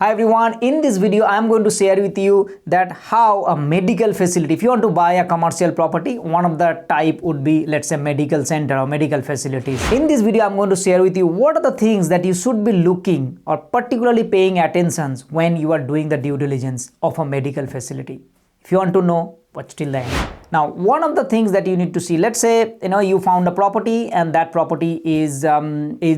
Hi everyone, in this video I am going to share with you that how a medical facility, if you want to buy a commercial property, one of the type would be, let's say, medical center or medical facilities. In this video I am going to share with you what are the things that you should be looking or particularly paying attention when you are doing the due diligence of a medical facility. If you want to know, watch till the end. Now, one of the things that you need to see, let's say, you found a property and that property is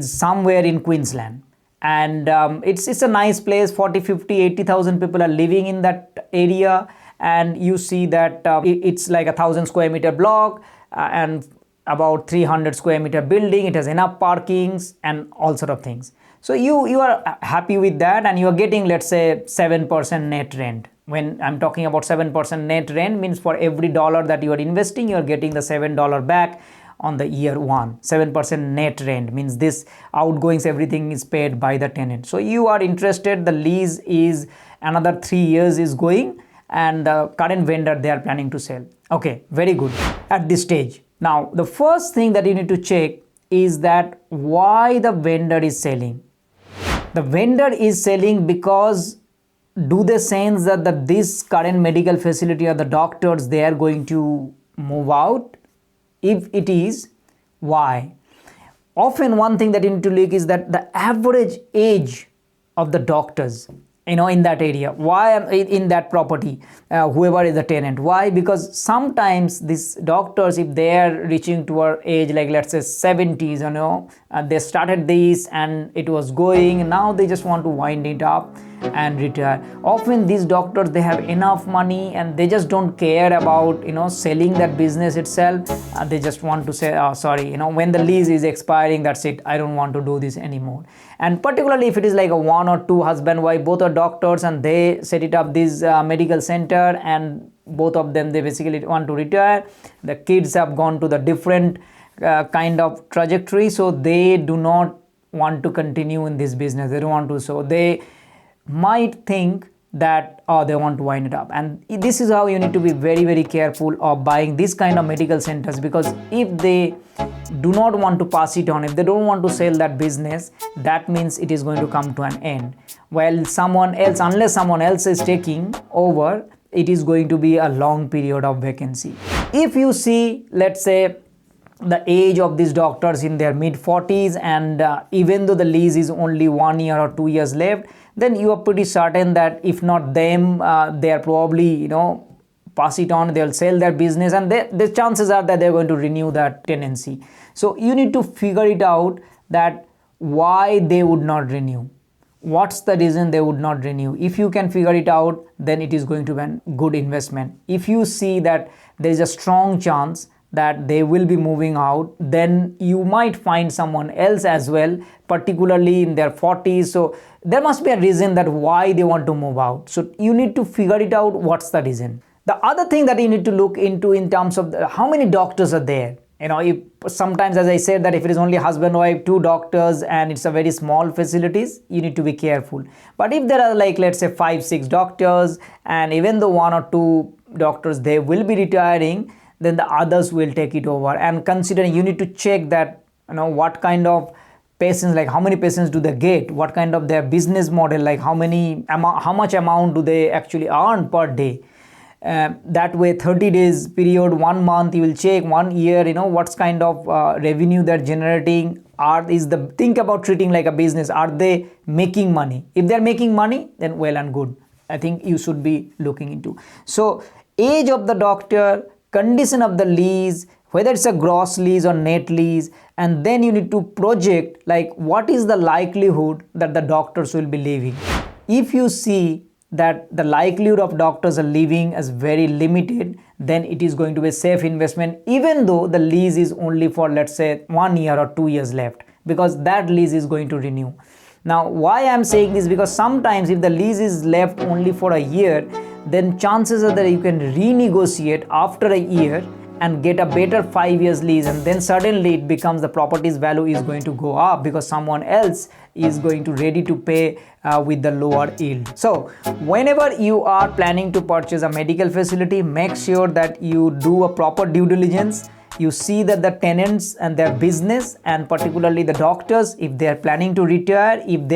somewhere in Queensland. And it's a nice place. 40, 50, 80,000 people are living in that area, and you see that it's like 1,000 square meter block and about 300 square meter building. It has enough parkings and all sort of things. So you are happy with that, and you are getting, let's say, 7% net rent. When I'm talking about 7% net rent, means for every dollar that you are investing, you are getting the $7 back on the year one. 7% net rent means this outgoings, everything is paid by the tenant. So you are interested, the lease is another 3 years is going, and the current vendor, they are planning to sell. Okay, very good at this stage. Now, the first thing that you need to check is that why the vendor is selling. The vendor is selling because do they sense that this current medical facility or the doctors, they are going to move out? If it is, why? Often one thing that you need to look is that the average age of the doctors, in that area, why in that property, whoever is the tenant. Why? Because sometimes these doctors, if they are reaching to our age, like let's say 70s, they started this and it was going, now they just want to wind it up and retire. Often these doctors, they have enough money and they just don't care about selling that business itself. They just want to say, oh, sorry, when the lease is expiring, that's it, I don't want to do this anymore. And particularly if it is like a one or two husband wife, both are doctors, and they set it up this medical center, and both of them, they basically want to retire. The kids have gone to the different kind of trajectory, so they do not want to continue in this business. They don't want to, so they might think that they want to wind it up. And this is how you need to be very, very careful of buying this kind of medical centers, because if they do not want to pass it on, if they don't want to sell that business, that means it is going to come to an end. While someone else, unless someone else is taking over, it is going to be a long period of vacancy. If you see, let's say, the age of these doctors in their mid 40s, and even though the lease is only 1 year or 2 years left, then you are pretty certain that if not them, they are probably pass it on, they'll sell their business, and the chances are that they're going to renew that tenancy. So you need to figure it out that why they would not renew. What's the reason they would not renew? If you can figure it out, then it is going to be a good investment. If you see that there is a strong chance that they will be moving out, then you might find someone else as well, particularly in their 40s. So there must be a reason that why they want to move out. So you need to figure it out, what's the reason. The other thing that you need to look into in terms of how many doctors are there. If sometimes, as I said, that if it is only husband, wife, 2 doctors, and it's a very small facilities, you need to be careful. But if there are, like, let's say 5, 6 doctors, and even though 1 or 2 doctors, they will be retiring, then the others will take it over. And considering, you need to check that what kind of patients, like how many patients do they get, what kind of their business model, like how much amount do they actually earn per day. That way, 30 days period, 1 month, you will check, 1 year, what's kind of revenue they're generating. Think about treating like a business. Are they making money? If they're making money, then well and good. I think you should be looking into. So age of the doctor, condition of the lease, whether it's a gross lease or net lease, and then you need to project like what is the likelihood that the doctors will be leaving. If you see that the likelihood of doctors are leaving is very limited, then it is going to be a safe investment, even though the lease is only for, let's say, 1 year or 2 years left, because that lease is going to renew. Now, why I'm saying this, because sometimes if the lease is left only for a year, then chances are that you can renegotiate after a year and get a better 5 years lease, and then suddenly it becomes the property's value is going to go up because someone else is going to ready to pay with the lower yield. So whenever you are planning to purchase a medical facility, make sure that you do a proper due diligence. you see that the tenants and their business, and particularly the doctors, if they are planning to retire, if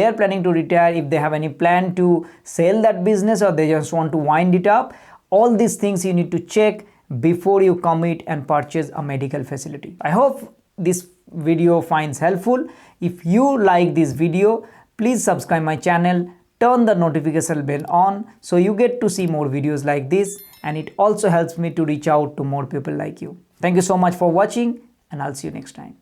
they have any plan to sell that business, or they just want to wind it up. All these things you need to check before you commit and purchase a medical facility. I hope this video finds helpful. If you like this video, please subscribe my channel, turn the notification bell on so you get to see more videos like this, and it also helps me to reach out to more people like you. Thank you so much for watching, and I'll see you next time.